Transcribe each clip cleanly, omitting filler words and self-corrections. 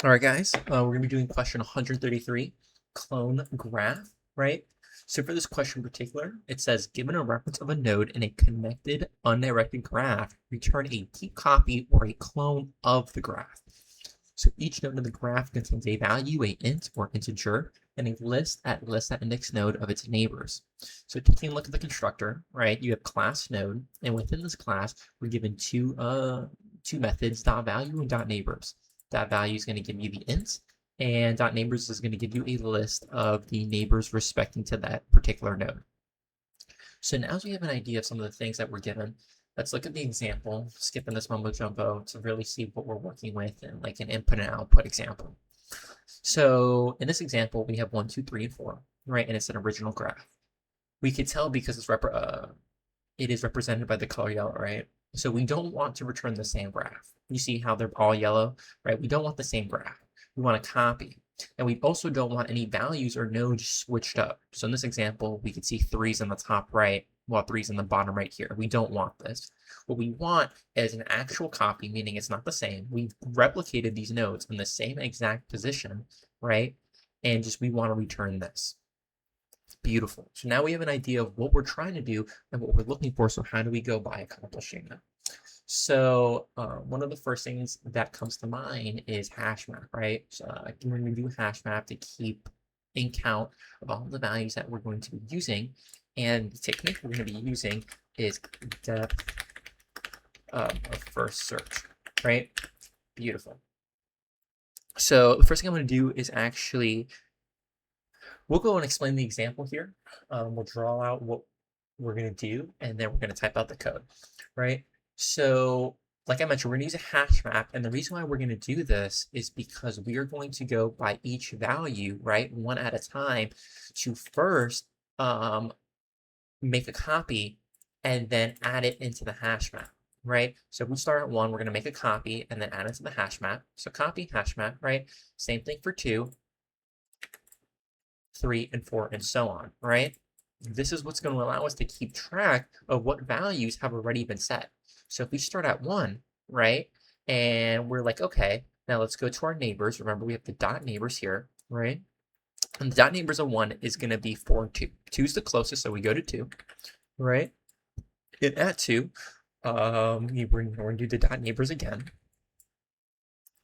All right, guys, we're going to be doing question 133, clone graph, right? So for this question in particular, it says, given a reference of a node in a connected, undirected graph, return a deep copy or a clone of the graph. So each node in the graph contains a value, a int or integer, and a list at index node of its neighbors. So taking a look at the constructor, right, you have class node, and within this class, we're given two methods, .value and .neighbors. .value is going to give you the int, and .neighbors is going to give you a list of the neighbors respecting to that particular node. So now as we have an idea of some of the things that we're given, let's look at the example, skipping this mumbo jumbo to really see what we're working with in like an input and output example. So in this example, we have 1, 2, 3, and 4, right? And it's an original graph. We could tell because it is represented by the color yellow, right? So we don't want to return the same graph. You see how they're all yellow, right? We don't want the same graph. We want a copy. And we also don't want any values or nodes switched up. So in this example, we could see 3's in the top right, while 3's in the bottom right here. We don't want this. What we want is an actual copy, meaning it's not the same. We've replicated these nodes in the same exact position, right? And just we want to return this. Beautiful. So now we have an idea of what we're trying to do and what we're looking for. So how do we go by accomplishing that? So one of the first things that comes to mind is hash map, right? So we're going to do hash map to keep in count of all the values that we're going to be using. And the technique we're going to be using is depth of first search, right? Beautiful. So the first thing I'm going to do is actually, we'll go and explain the example here. We'll draw out what we're going to do, and then we're going to type out the code, right? So like I mentioned, we're going to use a hash map. And the reason why we're going to do this is because we are going to go by each value, right, one at a time, to first make a copy and then add it into the hash map, right? So if we start at 1, we're going to make a copy and then add it to the hash map. So copy hash map, right? Same thing for 2, 3, and 4, and so on, right? This is what's going to allow us to keep track of what values have already been set. So if we start at 1, right, and we're like, okay, now let's go to our neighbors. Remember, we have the dot neighbors here, right? And the dot neighbors of 1 is going to be 4 and 2. 2 is the closest, so we go to 2, right? And at 2, we're going to do the dot neighbors again.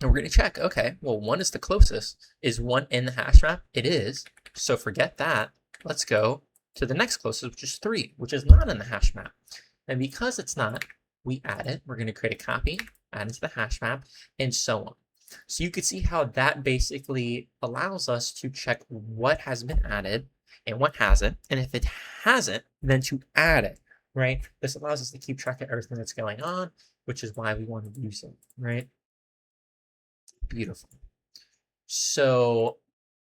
And we're going to check, okay, well, 1 is the closest. Is 1 in the hash map? It is. So forget that. Let's go to the next closest, which is 3, which is not in the hash map. And because it's not, we add it. We're going to create a copy, add it to the hash map, and so on. So you can see how that basically allows us to check what has been added and what hasn't. And if it hasn't, then to add it, right? This allows us to keep track of everything that's going on, which is why we want to use it, right? Beautiful. So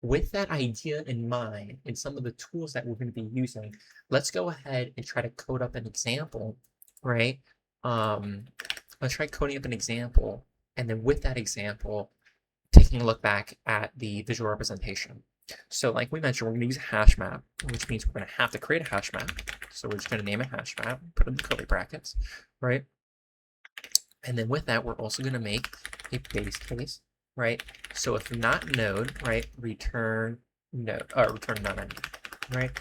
with that idea in mind and some of the tools that we're going to be using, let's go ahead and try to code up an example, right? Let's try coding up an example, and then with that example, taking a look back at the visual representation. So like we mentioned, we're going to use a hash map, which means we're going to have to create a hash map. So we're just going to name it hash map, put in the curly brackets, right? And then with that, we're also going to make a base case, right? So if not node, right, return node, or return non-ID, right?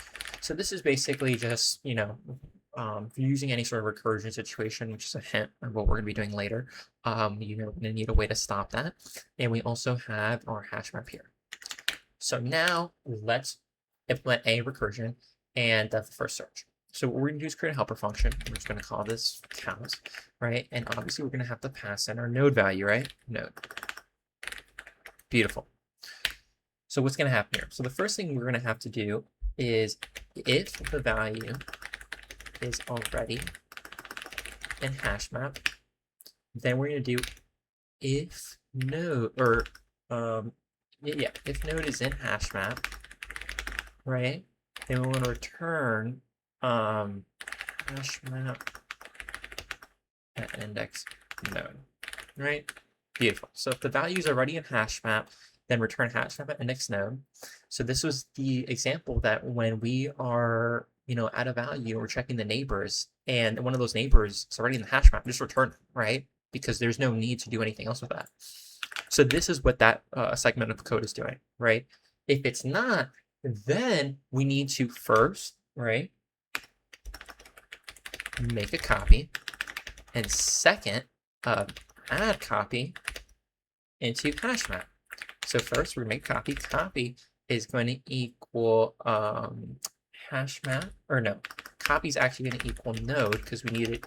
So this is basically just, if you're using any sort of recursion situation, which is a hint of what we're going to be doing later, we're going to need a way to stop that. And we also have our hash map here. So now let's implement a recursion and the first search. So what we're going to do is create a helper function. We're just going to call this cows, right? And obviously we're going to have to pass in our node value, right? Node. Beautiful. So what's going to happen here? So the first thing we're going to have to do is if the value is already in hash map, then we're going to do if node, or if node is in hash map, right? Then we want to return hash map at index node, right? Beautiful. So if the value is already in hash map, then return hash map at index node. So this was the example that when we are, at a value, we're checking the neighbors, and one of those neighbors is already in the hash map, just return it, right? Because there's no need to do anything else with that. So this is what that segment of code is doing, right? If it's not, then we need to first, right, make a copy, and second, add copy into hash map. So first we make copy. Copy is going to equal hash map, or no, copy is actually going to equal node because we need to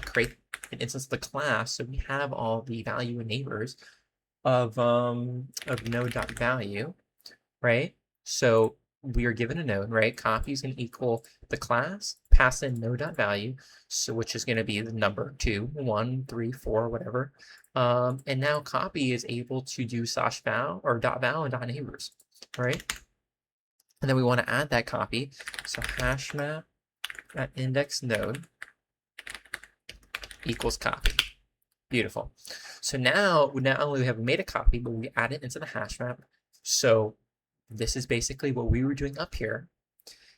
create an instance of the class. So we have all the value and neighbors of node.value, right? So we are given a node, right? Copy is going to equal the class, pass in node.value, so which is going to be the number 2, 1, 3, 4, whatever. And now copy is able to do /val or .val and .neighbors, right? And then we want to add that copy. So hash map at index node equals copy. Beautiful. So now, not only we have made a copy, but we add it into the hash map. So this is basically what we were doing up here.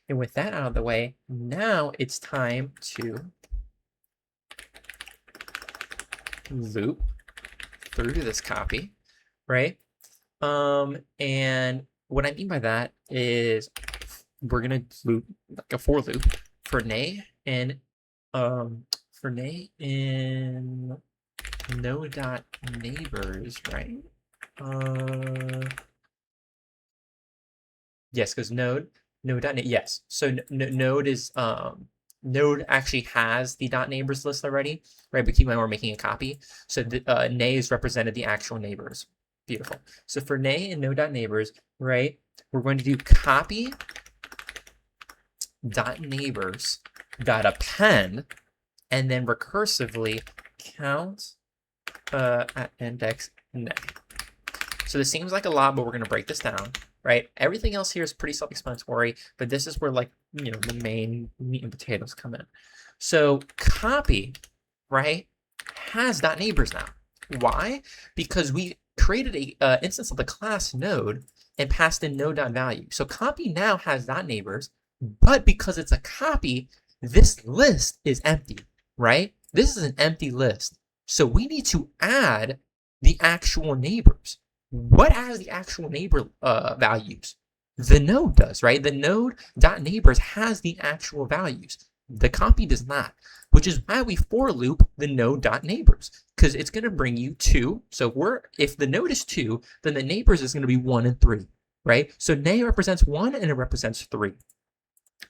And with that out of the way, now it's time to loop through this copy, right? And what I mean by that is we're gonna loop like a for loop for nay and node.neighbors, right? Yes, because node.neighbors, yes. So node is node actually has the .neighbors list already, right? But keep in mind we're making a copy. So the nays represented the actual neighbors. Beautiful. So for nay and node.neighbors, right, we're going to do copy .neighbors .append, and then recursively count at index nay. So this seems like a lot, but we're going to break this down, right? Everything else here is pretty self-explanatory, but this is where, like, you know, the main meat and potatoes come in. So copy, right, has .neighbors now. Why? Because we created a instance of the class node and passed in node.value. So copy now has .neighbors, but because it's a copy, this list is empty, right? This is an empty list. So we need to add the actual neighbors. What has the actual neighbor values? The node does, right? The node.neighbors has the actual values. The copy does not, which is why we for loop the node.neighbors, because it's going to bring you 2. So if the node is 2, then the neighbors is going to be 1 and 3, right? So nay represents 1 and it represents 3.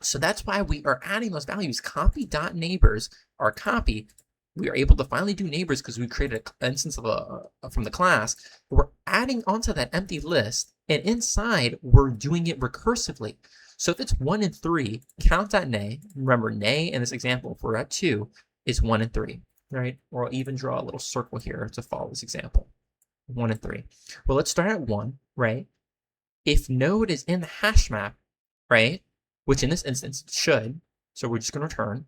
So that's why we are adding those values. Copy.neighbors, our copy, we are able to finally do neighbors because we created an instance of from the class. We're adding onto that empty list, and inside we're doing it recursively. So if it's 1 and 3, count.nay. Remember, nay in this example, if we're at 2, is 1 and 3, right? Or I'll even draw a little circle here to follow this example. 1 and 3. Well, let's start at 1, right? If node is in the hash map, right, which in this instance it should, so we're just going to return,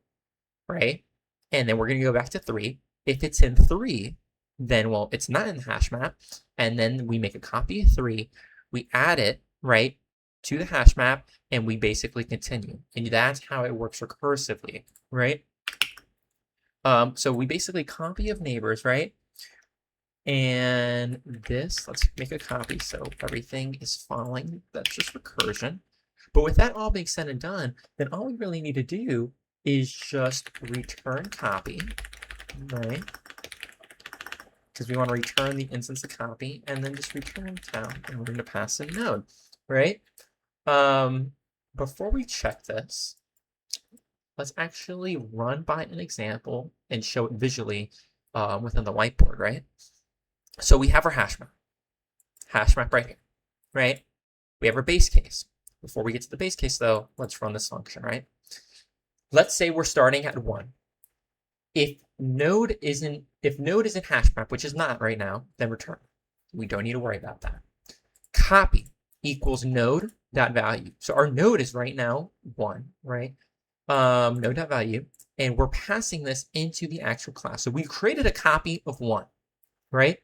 right? And then we're going to go back to 3. If it's in 3, then, well, it's not in the hash map. And then we make a copy of 3. We add it, right, to the hash map, and we basically continue. And that's how it works recursively, right? So we basically copy of neighbors, right? And this, let's make a copy so everything is following. That's just recursion. But with that all being said and done, then all we really need to do is just return copy, right? Because we want to return the instance of copy, and then just return count, and we're going to pass in node, right? Before we check this, let's actually run by an example and show it visually within the whiteboard, right? So we have our hash map right here, right? We have our base case. Before we get to the base case, though, let's run this function, right? Let's say we're starting at 1. If node isn't hash map, which is not right now, then return. We don't need to worry about that. Copy equals node.value. So our node is right now 1, right? Node.value, and we're passing this into the actual class. So we've created a copy of 1, right?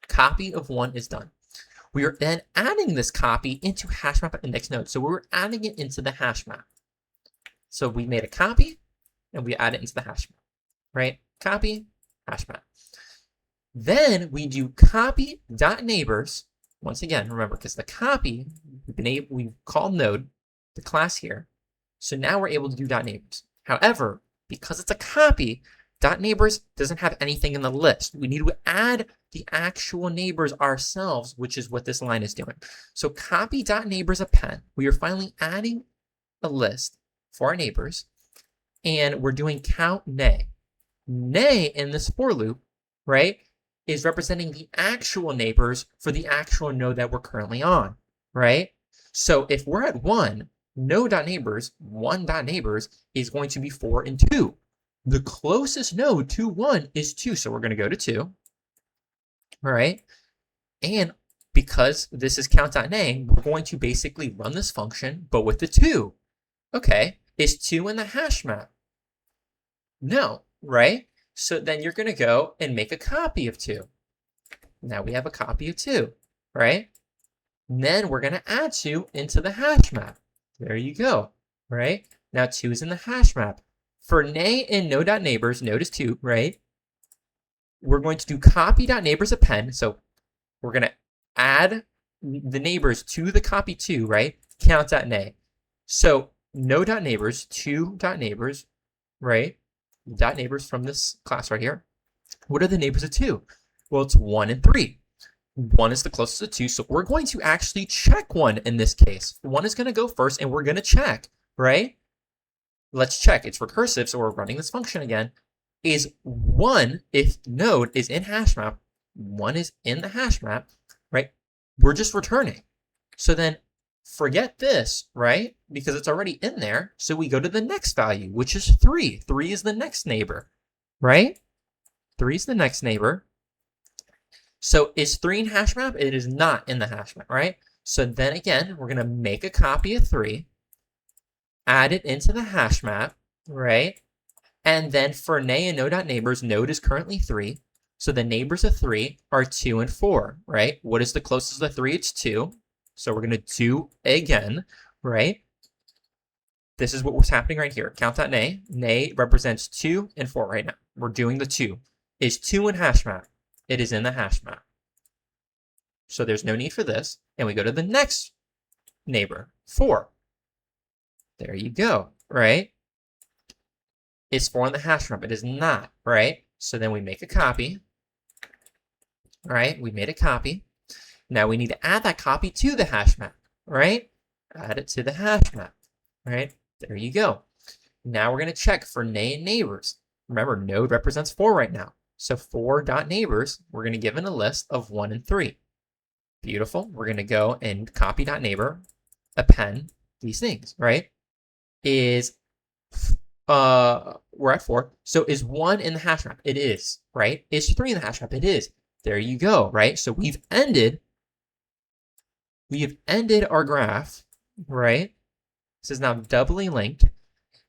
Copy of 1 is done. We are then adding this copy into hash map at index node. So we're adding it into the hash map. So we made a copy and we add it into the hash map, right? Copy, hash map. Then we do copy.neighbors. Once again, remember, because the copy, we've called node, the class here. So now we're able to do .neighbors. However, because it's a copy, .neighbors doesn't have anything in the list. We need to add the actual neighbors ourselves, which is what this line is doing. So copy.neighbors append. We are finally adding a list for our neighbors, and we're doing count nay. Nay in this for loop, right, is representing the actual neighbors for the actual node that we're currently on, right? So if we're at 1, node.neighbors, 1.neighbors is going to be 4 and 2. The closest node to 1 is 2, so we're going to go to 2, all right? And because this is count.nay, we're going to basically run this function, but with the 2. Okay, is 2 in the hash map? No, right? So then you're going to go and make a copy of 2. Now we have a copy of 2, right? And then we're going to add 2 into the hash map. There you go, right? Now 2 is in the hash map. For nay and node.neighbors, node is 2, right? We're going to do copy.neighbors append. So we're going to add the neighbors to the copy 2, right? Count.nay. So node.neighbors, 2.neighbors, right? .neighbors from this class right here. What are the neighbors of 2? Well, it's 1 and 3. 1 is the closest to 2, so we're going to actually check 1 in this case. 1 is going to go first, and we're going to check, right? Let's check. It's recursive, so we're running this function again. Is 1, if node is in hash map, 1 is in the hash map, right? We're just returning. So then forget this, right? Because it's already in there. So we go to the next value, which is 3. 3 is the next neighbor, right? 3 is the next neighbor. So is 3 in hash map? It is not in the hash map, right? So then again, we're going to make a copy of 3, add it into the hash map, right? And then for nay and node.neighbors, node is currently 3. So the neighbors of 3 are 2 and 4, right? What is the closest to 3? It's 2. So we're going to do again, right? This is what was happening right here. Count.nay. Nay represents 2 and 4 right now. We're doing the 2. Is 2 in hash map? It is in the hash map. So there's no need for this. And we go to the next neighbor, 4. There you go, right? Is 4 in the hash map? It is not, right? So then we make a copy. All right, we made a copy. Now we need to add that copy to the hash map, right? Add it to the hash map, right? There you go. Now we're going to check for nay and neighbors. Remember, node represents 4 right now. So 4.neighbors, we're going to give in a list of 1 and 3. Beautiful. We're going to go and copy.neighbor, append these things, right? Is, we're at 4. So is 1 in the hash map? It is, right? Is 3 in the hash map? It is. There you go, right? So we have ended our graph, right? This is now doubly linked.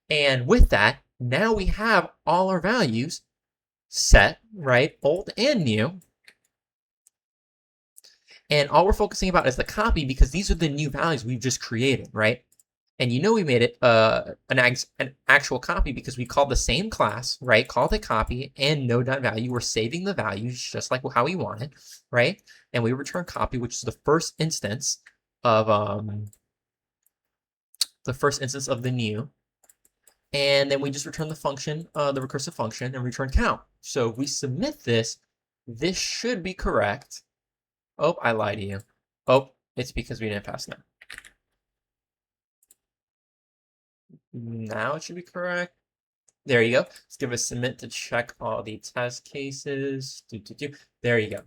And with that, now we have all our values set, right? Old and new. And all we're focusing about is the copy because these are the new values we've just created, right? And you know we made it an actual copy because we called the same class, right? Called it copy and node.value. We're saving the values just like how we want it, right? And we return copy, which is the first instance of the new. And then we just return the function, the recursive function, and return count. So if we submit this, this should be correct. Oh, I lied to you. Oh, it's because we didn't pass now. Now it should be correct. There you go. Let's give a submit to check all the test cases. There you go.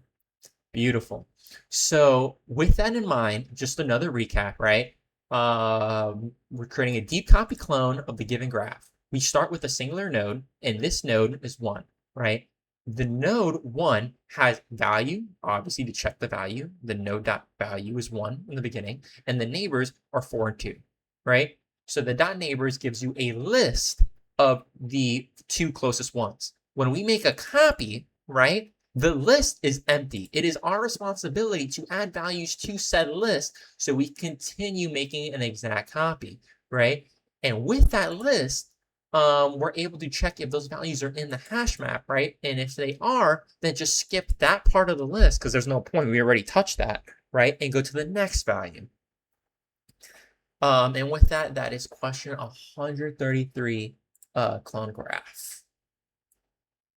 Beautiful. So with that in mind, just another recap, right? We're creating a deep copy clone of the given graph. We start with a singular node, and this node is 1, right? The node 1 has value, obviously to check the value. The node.value is 1 in the beginning, and the neighbors are 4 and 2, right? So the .neighbors gives you a list of the 2 closest ones. When we make a copy, right, the list is empty. It is our responsibility to add values to said list so we continue making an exact copy, right? And with that list, we're able to check if those values are in the hash map, right? And if they are, then just skip that part of the list because there's no point. We already touched that, right? And go to the next value. And with that, that is question 133, clone graph.